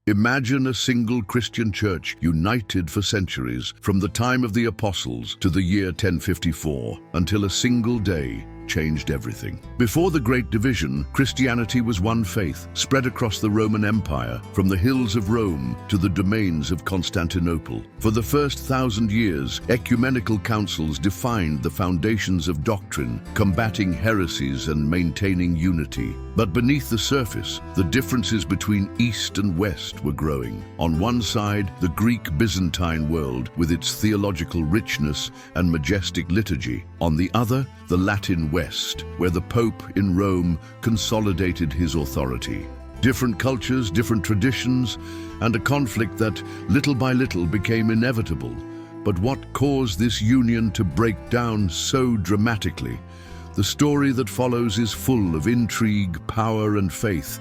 Imagine a single Christian church united for centuries, from the time of the apostles to the year 1054, until a single day changed everything. Before the Great Division, Christianity was one faith, spread across the Roman Empire, from the hills of Rome to the domains of Constantinople. For the first 1,000 years, ecumenical councils defined the foundations of doctrine, combating heresies and maintaining unity. But beneath the surface, the differences between East and West were growing. On one side, the Greek Byzantine world, with its theological richness and majestic liturgy. On the other, the Latin West, where the Pope in Rome consolidated his authority. Different cultures, different traditions, and a conflict that, little by little, became inevitable. But what caused this union to break down so dramatically? The story that follows is full of intrigue, power, and faith,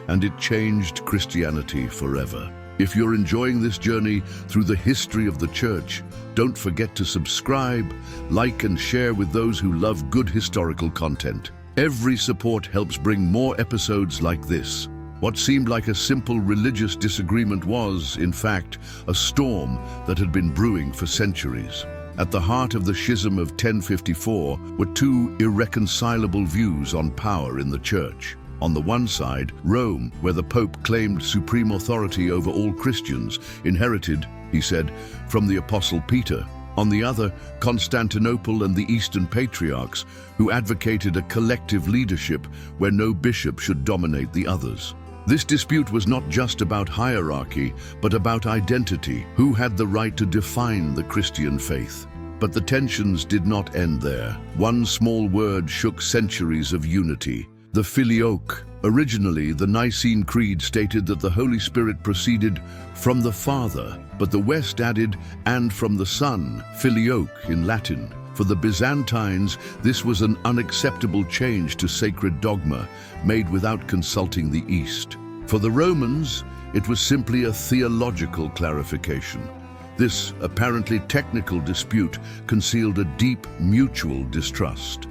and it changed Christianity forever. If you're enjoying this journey through the history of the Church, don't forget to subscribe, like, and share with those who love good historical content. Every support helps bring more episodes like this. What seemed like a simple religious disagreement was, in fact, a storm that had been brewing for centuries. At the heart of the Schism of 1054 were two irreconcilable views on power in the Church. On the one side, Rome, where the Pope claimed supreme authority over all Christians, inherited, he said, from the Apostle Peter. On the other, Constantinople and the Eastern Patriarchs, who advocated a collective leadership where no bishop should dominate the others. This dispute was not just about hierarchy, but about identity. Who had the right to define the Christian faith? But the tensions did not end there. One small word shook centuries of unity: the Filioque. Originally, the Nicene Creed stated that the Holy Spirit proceeded from the Father, but the West added, and from the Son, Filioque in Latin. For the Byzantines, this was an unacceptable change to sacred dogma, made without consulting the East. For the Romans, it was simply a theological clarification. This apparently technical dispute concealed a deep mutual distrust.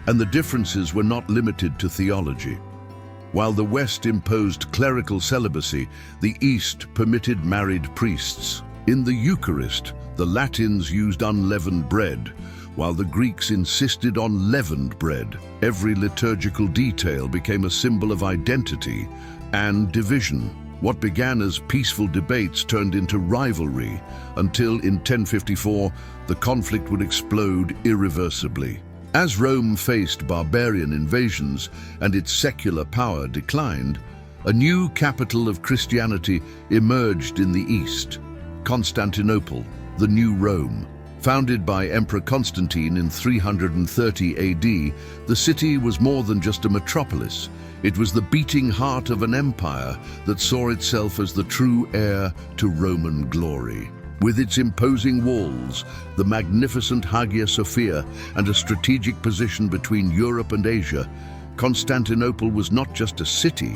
And the differences were not limited to theology. While the West imposed clerical celibacy, the East permitted married priests. In the Eucharist, the Latins used unleavened bread, while the Greeks insisted on leavened bread. Every liturgical detail became a symbol of identity and division. What began as peaceful debates turned into rivalry, until in 1054, the conflict would explode irreversibly. As Rome faced barbarian invasions and its secular power declined, a new capital of Christianity emerged in the East: Constantinople, the New Rome. Founded by Emperor Constantine in 330 AD, the city was more than just a metropolis. It was the beating heart of an empire that saw itself as the true heir to Roman glory. With its imposing walls, the magnificent Hagia Sophia, and a strategic position between Europe and Asia, Constantinople was not just a city,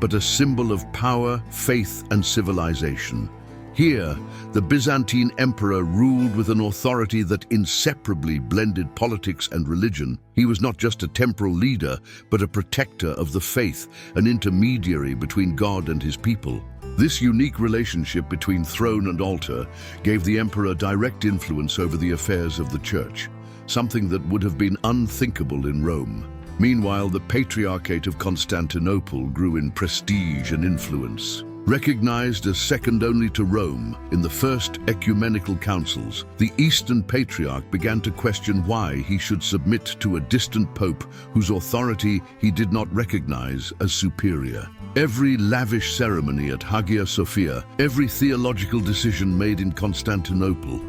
but a symbol of power, faith, and civilization. Here, the Byzantine emperor ruled with an authority that inseparably blended politics and religion. He was not just a temporal leader, but a protector of the faith, an intermediary between God and his people. This unique relationship between throne and altar gave the emperor direct influence over the affairs of the Church, something that would have been unthinkable in Rome. Meanwhile, the Patriarchate of Constantinople grew in prestige and influence. Recognized as second only to Rome in the first ecumenical councils, the Eastern Patriarch began to question why he should submit to a distant pope whose authority he did not recognize as superior. Every lavish ceremony at Hagia Sophia, every theological decision made in Constantinople,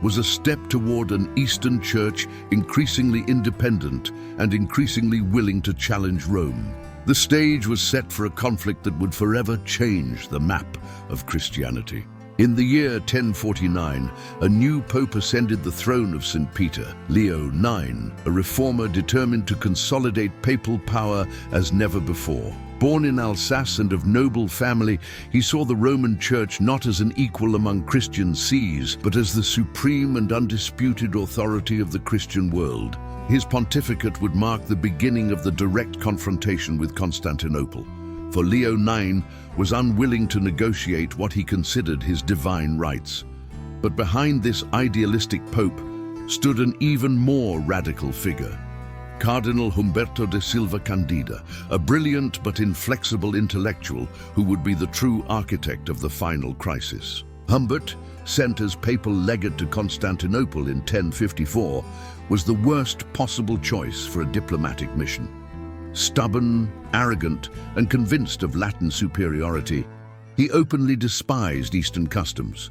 was a step toward an Eastern Church increasingly independent and increasingly willing to challenge Rome. The stage was set for a conflict that would forever change the map of Christianity. In the year 1049, a new pope ascended the throne of St. Peter, Leo IX, a reformer determined to consolidate papal power as never before. Born in Alsace and of noble family, he saw the Roman Church not as an equal among Christian sees, but as the supreme and undisputed authority of the Christian world. His pontificate would mark the beginning of the direct confrontation with Constantinople. for Leo IX was unwilling to negotiate what he considered his divine rights. But behind this idealistic pope stood an even more radical figure, Cardinal Humberto de Silva Candida, a brilliant but inflexible intellectual who would be the true architect of the final crisis. Humbert, sent as papal legate to Constantinople in 1054, was the worst possible choice for a diplomatic mission. Stubborn, arrogant, and convinced of Latin superiority, he openly despised Eastern customs.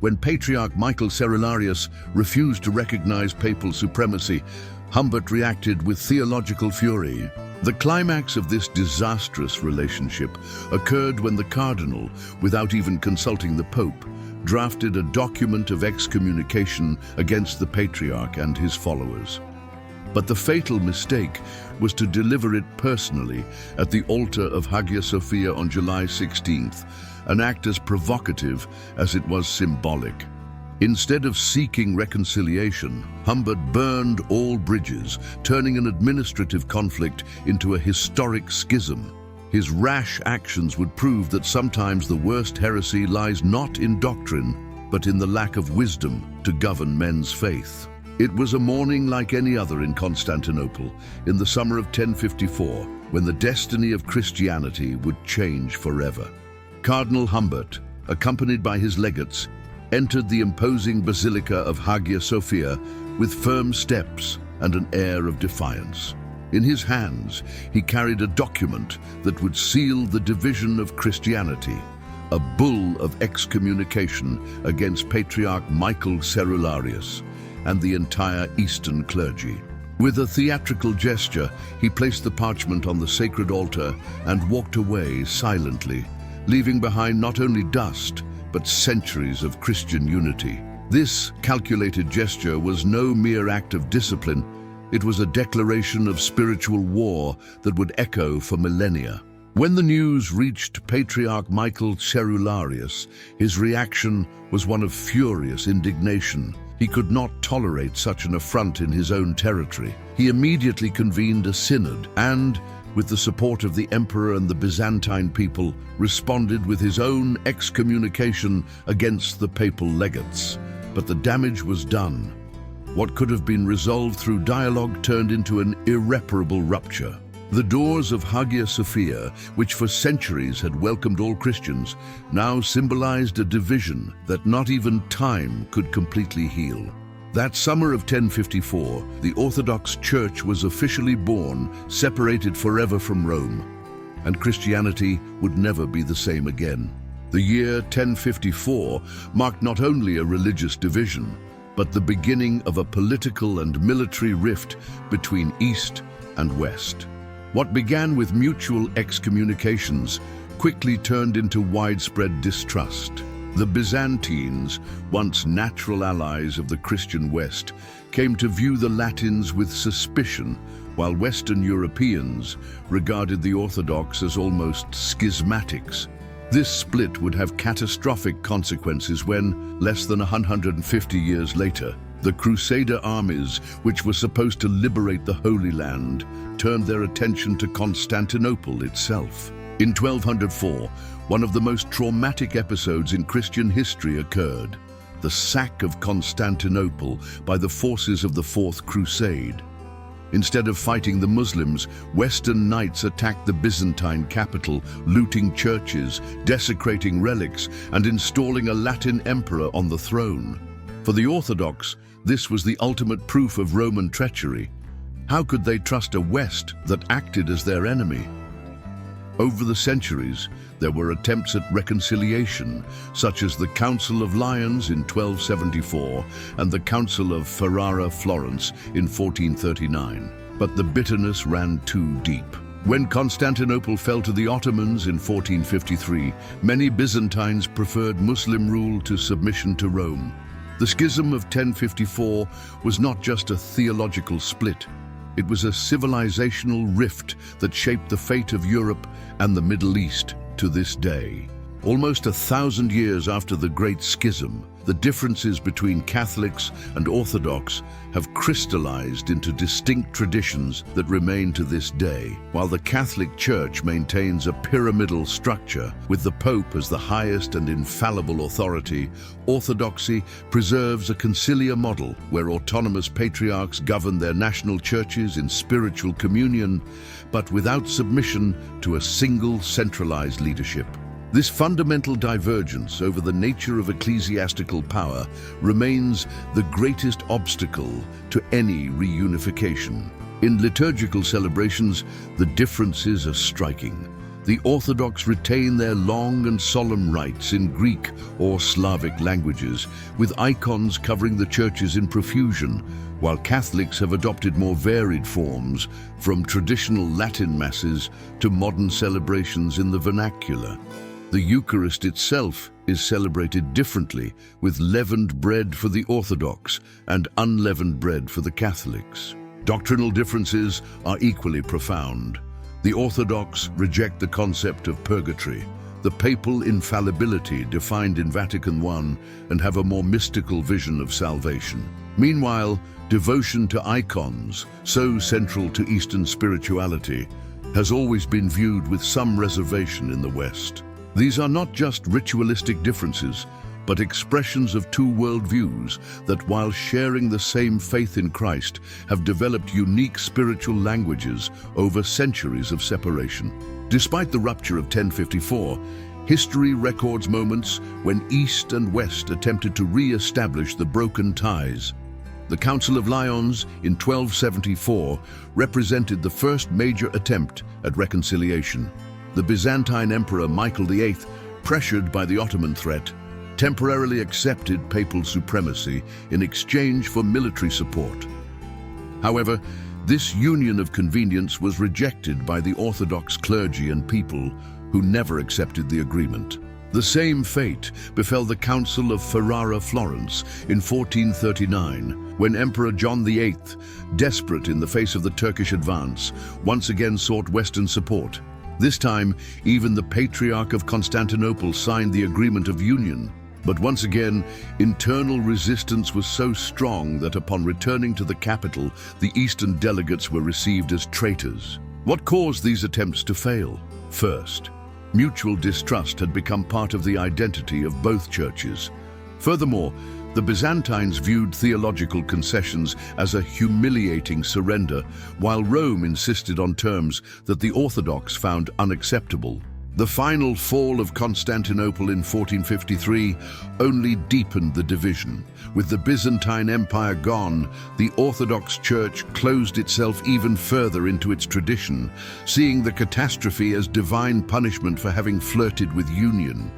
When Patriarch Michael Cerularius refused to recognize papal supremacy, Humbert reacted with theological fury. The climax of this disastrous relationship occurred when the cardinal, without even consulting the pope, drafted a document of excommunication against the Patriarch and his followers. But the fatal mistake was to deliver it personally at the altar of Hagia Sophia on July 16th, an act as provocative as it was symbolic. Instead of seeking reconciliation, Humbert burned all bridges, turning an administrative conflict into a historic schism. His rash actions would prove that sometimes the worst heresy lies not in doctrine, but in the lack of wisdom to govern men's faith. It was a morning like any other in Constantinople, in the summer of 1054, when the destiny of Christianity would change forever. Cardinal Humbert, accompanied by his legates, entered the imposing basilica of Hagia Sophia with firm steps and an air of defiance. In his hands, he carried a document that would seal the division of Christianity, a bull of excommunication against Patriarch Michael Cerularius and the entire Eastern clergy. With a theatrical gesture, he placed the parchment on the sacred altar and walked away silently, leaving behind not only dust, but centuries of Christian unity. This calculated gesture was no mere act of discipline. It was a declaration of spiritual war that would echo for millennia. When the news reached Patriarch Michael Cerularius, his reaction was one of furious indignation. He could not tolerate such an affront in his own territory. He immediately convened a synod and, with the support of the emperor and the Byzantine people, responded with his own excommunication against the papal legates. But the damage was done. What could have been resolved through dialogue turned into an irreparable rupture. The doors of Hagia Sophia, which for centuries had welcomed all Christians, now symbolized a division that not even time could completely heal. That summer of 1054, the Orthodox Church was officially born, separated forever from Rome, and Christianity would never be the same again. The year 1054 marked not only a religious division, but the beginning of a political and military rift between East and West. What began with mutual excommunications quickly turned into widespread distrust. The Byzantines, once natural allies of the Christian West, came to view the Latins with suspicion, while Western Europeans regarded the Orthodox as almost schismatics. This split would have catastrophic consequences when, less than 150 years later, the Crusader armies, which were supposed to liberate the Holy Land, turned their attention to Constantinople itself. In 1204, one of the most traumatic episodes in Christian history occurred: the sack of Constantinople by the forces of the Fourth Crusade. Instead of fighting the Muslims, Western knights attacked the Byzantine capital, looting churches, desecrating relics, and installing a Latin emperor on the throne. For the Orthodox, this was the ultimate proof of Roman treachery. How could they trust a West that acted as their enemy? Over the centuries, there were attempts at reconciliation, such as the Council of Lyons in 1274 and the Council of Ferrara, Florence in 1439. But the bitterness ran too deep. When Constantinople fell to the Ottomans in 1453, many Byzantines preferred Muslim rule to submission to Rome. The Schism of 1054 was not just a theological split. It was a civilizational rift that shaped the fate of Europe and the Middle East to this day. Almost 1,000 years after the Great Schism, the differences between Catholics and Orthodox have crystallized into distinct traditions that remain to this day. While the Catholic Church maintains a pyramidal structure, with the Pope as the highest and infallible authority, Orthodoxy preserves a conciliar model where autonomous patriarchs govern their national churches in spiritual communion, but without submission to a single centralized leadership. This fundamental divergence over the nature of ecclesiastical power remains the greatest obstacle to any reunification. In liturgical celebrations, the differences are striking. The Orthodox retain their long and solemn rites in Greek or Slavic languages, with icons covering the churches in profusion, while Catholics have adopted more varied forms, from traditional Latin masses to modern celebrations in the vernacular. The Eucharist itself is celebrated differently, with leavened bread for the Orthodox and unleavened bread for the Catholics. Doctrinal differences are equally profound. The Orthodox reject the concept of purgatory, the papal infallibility defined in Vatican I, and have a more mystical vision of salvation. Meanwhile, devotion to icons, so central to Eastern spirituality, has always been viewed with some reservation in the West. These are not just ritualistic differences, but expressions of two worldviews that, while sharing the same faith in Christ, have developed unique spiritual languages over centuries of separation. Despite the rupture of 1054, history records moments when East and West attempted to re-establish the broken ties. The Council of Lyons in 1274 represented the first major attempt at reconciliation. The Byzantine Emperor Michael VIII, pressured by the Ottoman threat, temporarily accepted papal supremacy in exchange for military support. However, this union of convenience was rejected by the Orthodox clergy and people, who never accepted the agreement. The same fate befell the Council of Ferrara, Florence, in 1439, when Emperor John VIII, desperate in the face of the Turkish advance, once again sought Western support. This time, even the Patriarch of Constantinople signed the Agreement of Union. But once again, internal resistance was so strong that upon returning to the capital, the Eastern delegates were received as traitors. What caused these attempts to fail? First, mutual distrust had become part of the identity of both churches. Furthermore, the Byzantines viewed theological concessions as a humiliating surrender, while Rome insisted on terms that the Orthodox found unacceptable. The final fall of Constantinople in 1453 only deepened the division. With the Byzantine Empire gone, the Orthodox Church closed itself even further into its tradition, seeing the catastrophe as divine punishment for having flirted with union.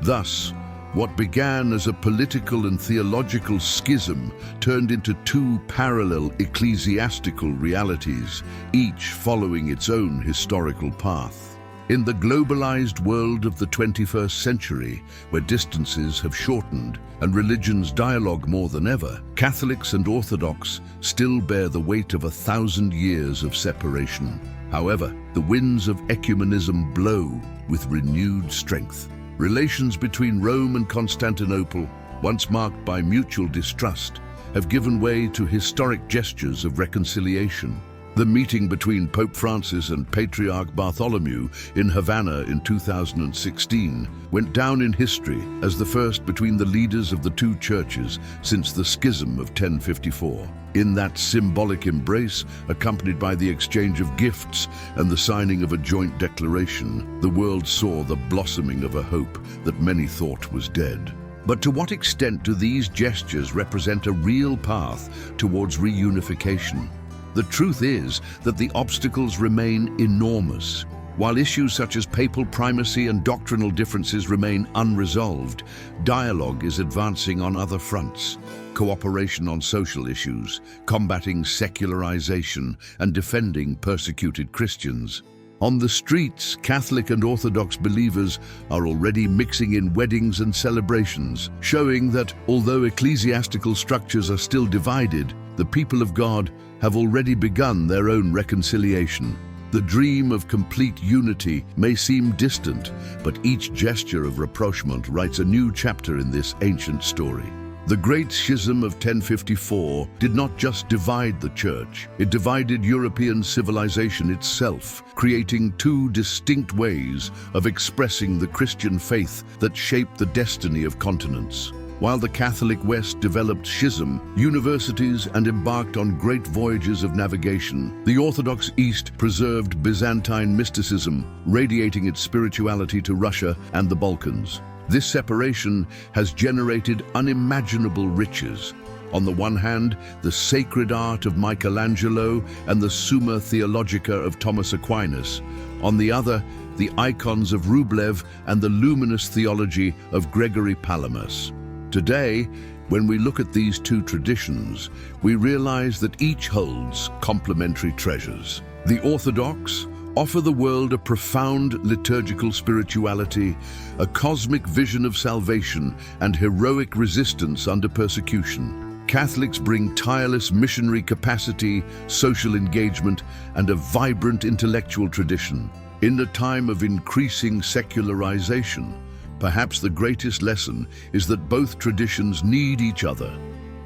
Thus, what began as a political and theological schism turned into two parallel ecclesiastical realities, each following its own historical path. In the globalized world of the 21st century, where distances have shortened and religions dialogue more than ever, Catholics and Orthodox still bear the weight of 1,000 years of separation. However, the winds of ecumenism blow with renewed strength. Relations between Rome and Constantinople, once marked by mutual distrust, have given way to historic gestures of reconciliation. The meeting between Pope Francis and Patriarch Bartholomew in Havana in 2016 went down in history as the first between the leaders of the two churches since the Schism of 1054. In that symbolic embrace, accompanied by the exchange of gifts and the signing of a joint declaration, the world saw the blossoming of a hope that many thought was dead. But to what extent do these gestures represent a real path towards reunification? The truth is that the obstacles remain enormous. While issues such as papal primacy and doctrinal differences remain unresolved, dialogue is advancing on other fronts. Cooperation on social issues, combating secularization, and defending persecuted Christians. On the streets, Catholic and Orthodox believers are already mixing in weddings and celebrations, showing that although ecclesiastical structures are still divided, the people of God have already begun their own reconciliation. The dream of complete unity may seem distant, but each gesture of rapprochement writes a new chapter in this ancient story. The Great Schism of 1054 did not just divide the Church, it divided European civilization itself, creating two distinct ways of expressing the Christian faith that shaped the destiny of continents. While the Catholic West developed schism, universities, and embarked on great voyages of navigation, the Orthodox East preserved Byzantine mysticism, radiating its spirituality to Russia and the Balkans. This separation has generated unimaginable riches. On the one hand, the sacred art of Michelangelo and the Summa Theologica of Thomas Aquinas. On the other, the icons of Rublev and the luminous theology of Gregory Palamas. Today, when we look at these two traditions, we realize that each holds complementary treasures. The Orthodox offer the world a profound liturgical spirituality, a cosmic vision of salvation, and heroic resistance under persecution. Catholics bring tireless missionary capacity, social engagement, and a vibrant intellectual tradition. In a time of increasing secularization, perhaps the greatest lesson is that both traditions need each other.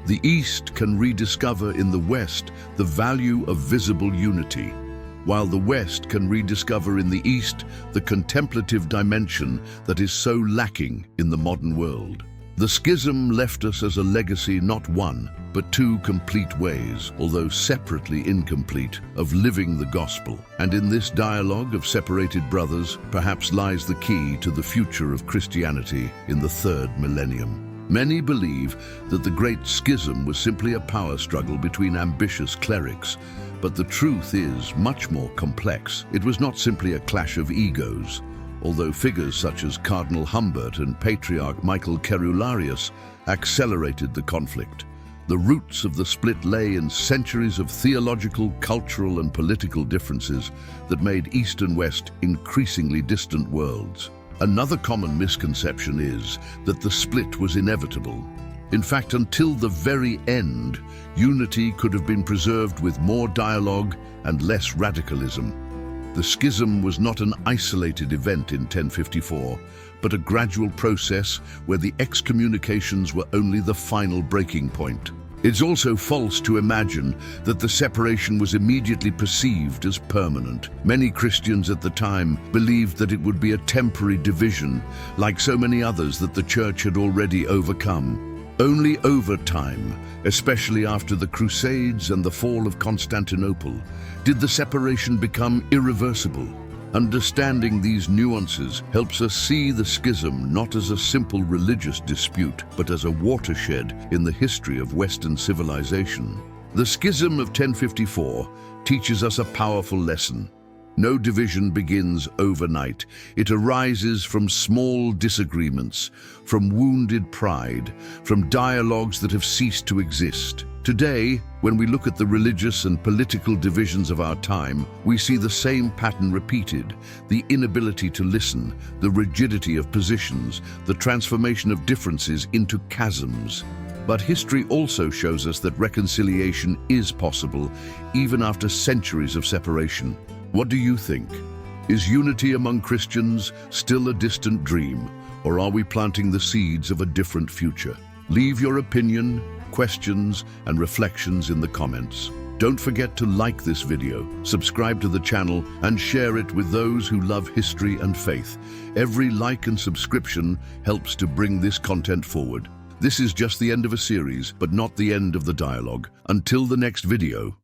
The East can rediscover in the West the value of visible unity, while the West can rediscover in the East the contemplative dimension that is so lacking in the modern world. The schism left us as a legacy not one, but two complete ways, although separately incomplete, of living the gospel. And in this dialogue of separated brothers, perhaps lies the key to the future of Christianity in the third millennium. Many believe that the Great Schism was simply a power struggle between ambitious clerics, but the truth is much more complex. It was not simply a clash of egos, although figures such as Cardinal Humbert and Patriarch Michael Cerularius accelerated the conflict. The roots of the split lay in centuries of theological, cultural, and political differences that made East and West increasingly distant worlds. Another common misconception is that the split was inevitable. In fact, until the very end, unity could have been preserved with more dialogue and less radicalism. The schism was not an isolated event in 1054, but a gradual process where the excommunications were only the final breaking point. It's also false to imagine that the separation was immediately perceived as permanent. Many Christians at the time believed that it would be a temporary division, like so many others that the Church had already overcome. Only over time, especially after the Crusades and the fall of Constantinople, did the separation become irreversible. Understanding these nuances helps us see the schism not as a simple religious dispute, but as a watershed in the history of Western civilization. The Schism of 1054 teaches us a powerful lesson. No division begins overnight. It arises from small disagreements, from wounded pride, from dialogues that have ceased to exist. Today, when we look at the religious and political divisions of our time, we see the same pattern repeated: the inability to listen, the rigidity of positions, the transformation of differences into chasms. But history also shows us that reconciliation is possible, even after centuries of separation. What do you think? Is unity among Christians still a distant dream, or are we planting the seeds of a different future? Leave your opinion, questions, and reflections in the comments. Don't forget to like this video, subscribe to the channel, and share it with those who love history and faith. Every like and subscription helps to bring this content forward. This is just the end of a series, but not the end of the dialogue. Until the next video.